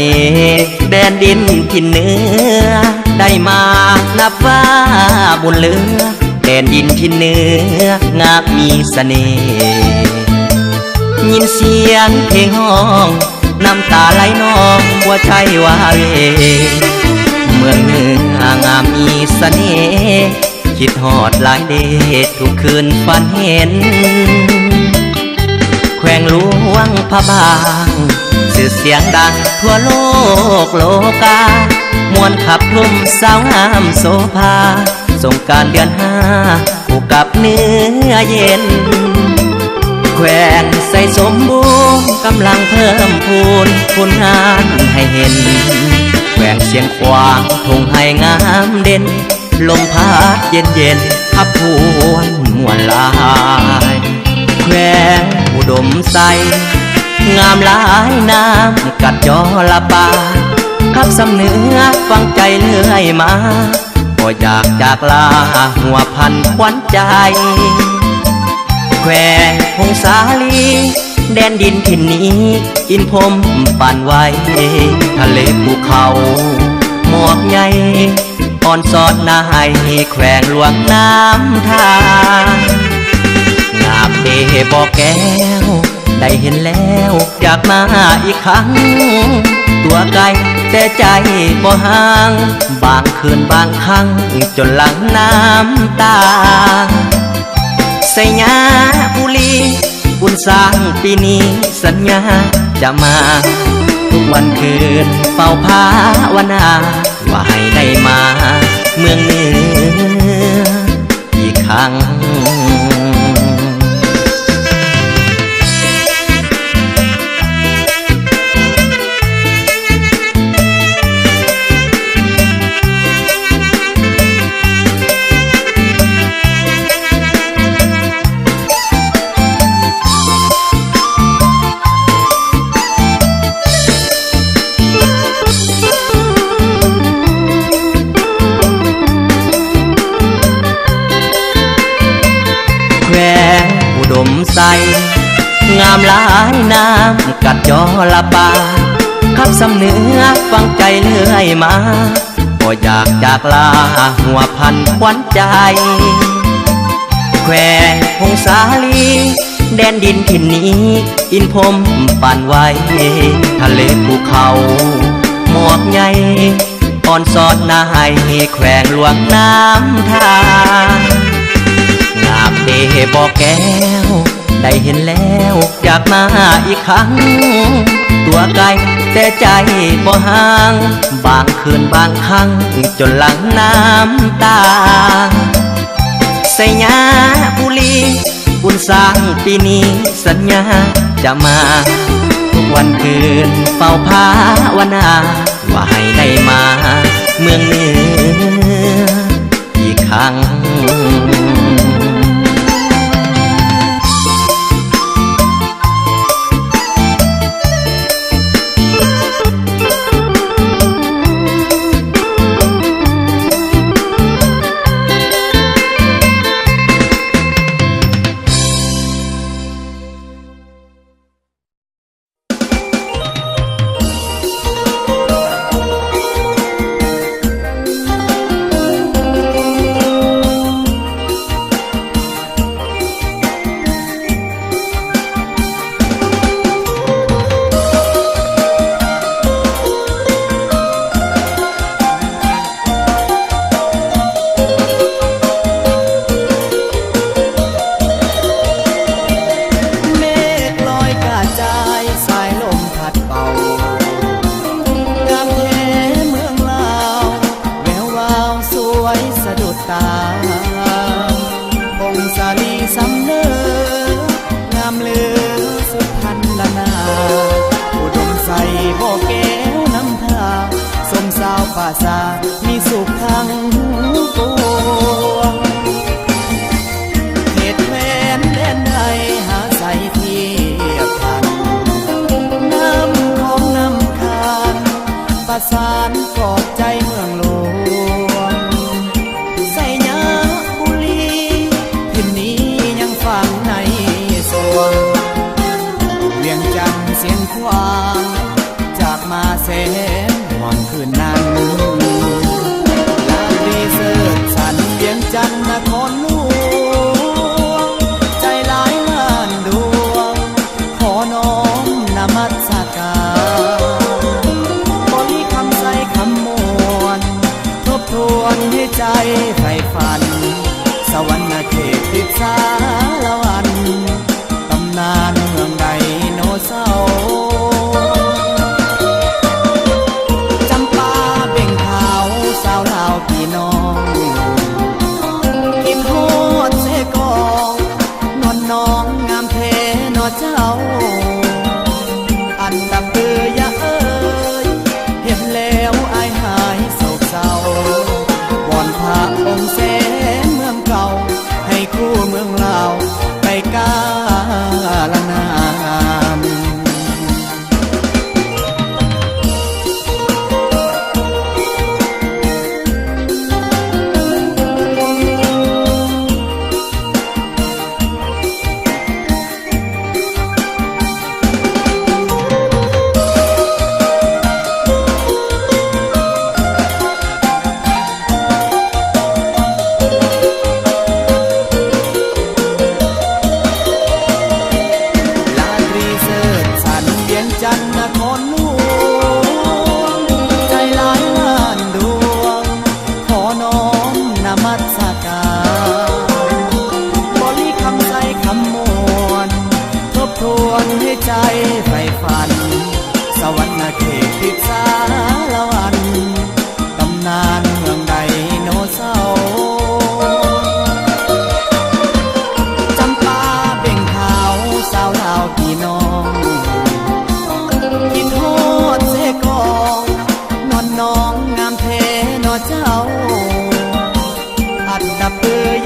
น่ห์แดนดินถิ่นเหนือได้มานับว่าบุญเหลือแดนดินถิ่นเหนืองามมีเสน่ห์ยินเสียงเพลงห้องน้ำตาไหลนองหัวใจว่าเวเมืองเหนืองามมีเสน่ห์คิดฮอดหลายเดชทุกคืนฝันเห็นแขวงหลวงพระบางสื่อเสียงดังทั่วโลกโลกามวนขับทุ่มสาวงามโสภาสงกรานต์เดือนห้าคู่กับเนื้อเย็นแขวงใส่สมบูรณ์กำลังเพิ่มพูนผลงานให้เห็นแขวงเสียงขวางทงให้งามเด่นลมพัดเย็นเย็นขับพวนมวนลายแขวงอุดมใสงามหลายน้ำกัดยอละปาขับสำเนื้อฟังใจเลื่อยมาก็อยากจากลาหัวพันขวัญใจแขวงพงสาลีแดนดินถิ่นนี้อินพรมปั่นไว้ทะเลภูเขาหมอกใหญ่อ่อนสอดนายแขวงหลวงน้ำทางามเดบ่อแก้วได้เห็นแล้วอยากมาอีกครั้งตัวไกลแต่ใจบ่ห่างบางคืนบางครั้งจนหลังน้ำตาสยาบุรีบุญสร้างปีนี้สัญญาจะมาทุกวันคืนเฝ้าภาวนาว่าให้ได้มาเมืองเหนืออีกครั้งใสงามหลายน้ำกัดยอละปาขับสำเนื้อฟังใจเลื่อยมาก็อยากจากลาหัวพันขวัญใจแขวงพงสาลีแดนดินถิ่นนี้อินพรมปั่นไว้ทะเลภูเขาหมอกใหญ่อ่อนสอดนายแขวงหลวงน้ำทางามเดบ่อแก้วได้เห็นแล้วอยากมาอีกครั้งตัวไกลแต่ใจบ่ห่างบางคืนบางครั้งจนหลังน้ำตาสยาบุรีบุญสร้างปีนี้สัญญาจะมาทุกวันคืนเฝ้าภาวนาว่าให้ได้มาเมืองเหนืออีกครั้งมีสุขทั้งปวงเหตุแม้นแดนใดหาใส่เทียบทันน้ำของน้ำคานประสานกอดใจเมืองหลวงใส่ยาบุรีทิมนี้ยังฟังในสวงเวียงจันทร์เสียงควางจากมาแส ใจใฝ่ฝันสวรรค์เขตติดสารวันตำนานเมืองไดโนเสาร์จำปาเบ่งขาวสาวลาวพี่น้องกินโหดเสกองนวลน้องงามเทนอเจ้าอันดับเบือยาเอ้ยเห็นแล้วอายหายโศกเศร้าวอนพระองค์เสนเมืองเก่าให้คู่เมืองลาวไปกาลนามจันนครหลวงใจหลายล้านดวงขอน้อมนมัสการบริคำใจคำมวลทบทวนให้ใจใฝ่ฝันสวรรค์เขตติดสารวันตำนานเมืองไดโนเสาร์จำปาเบ่งขาวสาวลาวพี่น้องกินโหดเสกองนอนน้องงามเทนอเจ้าอัดดับเบือ